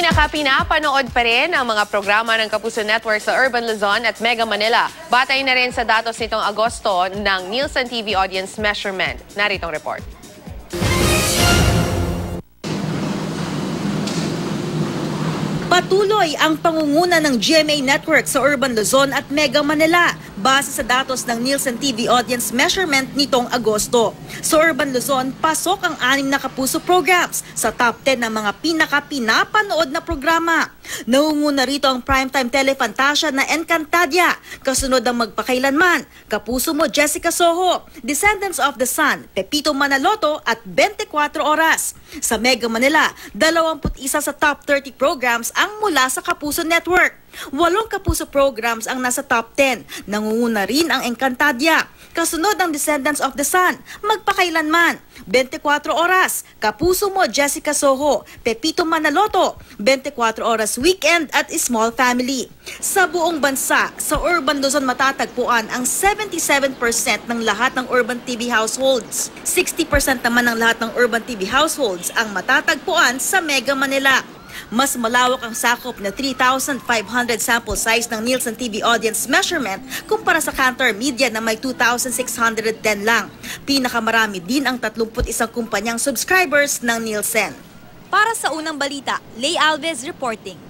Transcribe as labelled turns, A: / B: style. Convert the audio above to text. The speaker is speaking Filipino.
A: Pinapanood pa rin ang mga programa ng Kapuso Network sa Urban Luzon at Mega Manila. Batay na rin sa datos nitong Agosto ng Nielsen TV Audience Measurement. Narito ang report.
B: Patuloy ang pangunguna ng GMA Network sa Urban Luzon at Mega Manila base sa datos ng Nielsen TV Audience Measurement nitong Agosto. Sa Urban Luzon, pasok ang 6 na Kapuso programs sa top 10 ng mga pinapanood na programa. Nangunguna rito ang primetime telefantasya na Encantadia, kasunod ang Magpakailanman, Kapuso Mo Jessica Soho, Descendants of the Sun, Pepito Manaloto at 24 Oras. Sa Mega Manila, 21 sa top 30 programs ang mula sa Kapuso Network. 8 Kapuso programs ang nasa top 10. Nangunguna rin ang Encantadia. Kasunod ang Descendants of the Sun, Magpakailanman, 24 Oras, Kapuso Mo Jessica Soho, Pepito Manaloto, 24 Oras Weekend at Small Family. Sa buong bansa, sa Urban Luzon matatagpuan ang 77% ng lahat ng Urban TV households. 60% naman ng lahat ng Urban TV households ang matatagpuan sa Mega Manila. Mas malawak ang sakop na 3,500 sample size ng Nielsen TV Audience Measurement kumpara sa Kantar Media na may 2,610 lang. Pinakamarami din ang 31 kumpanyang subscribers ng Nielsen.
C: Para sa unang balita, Lay Alves reporting.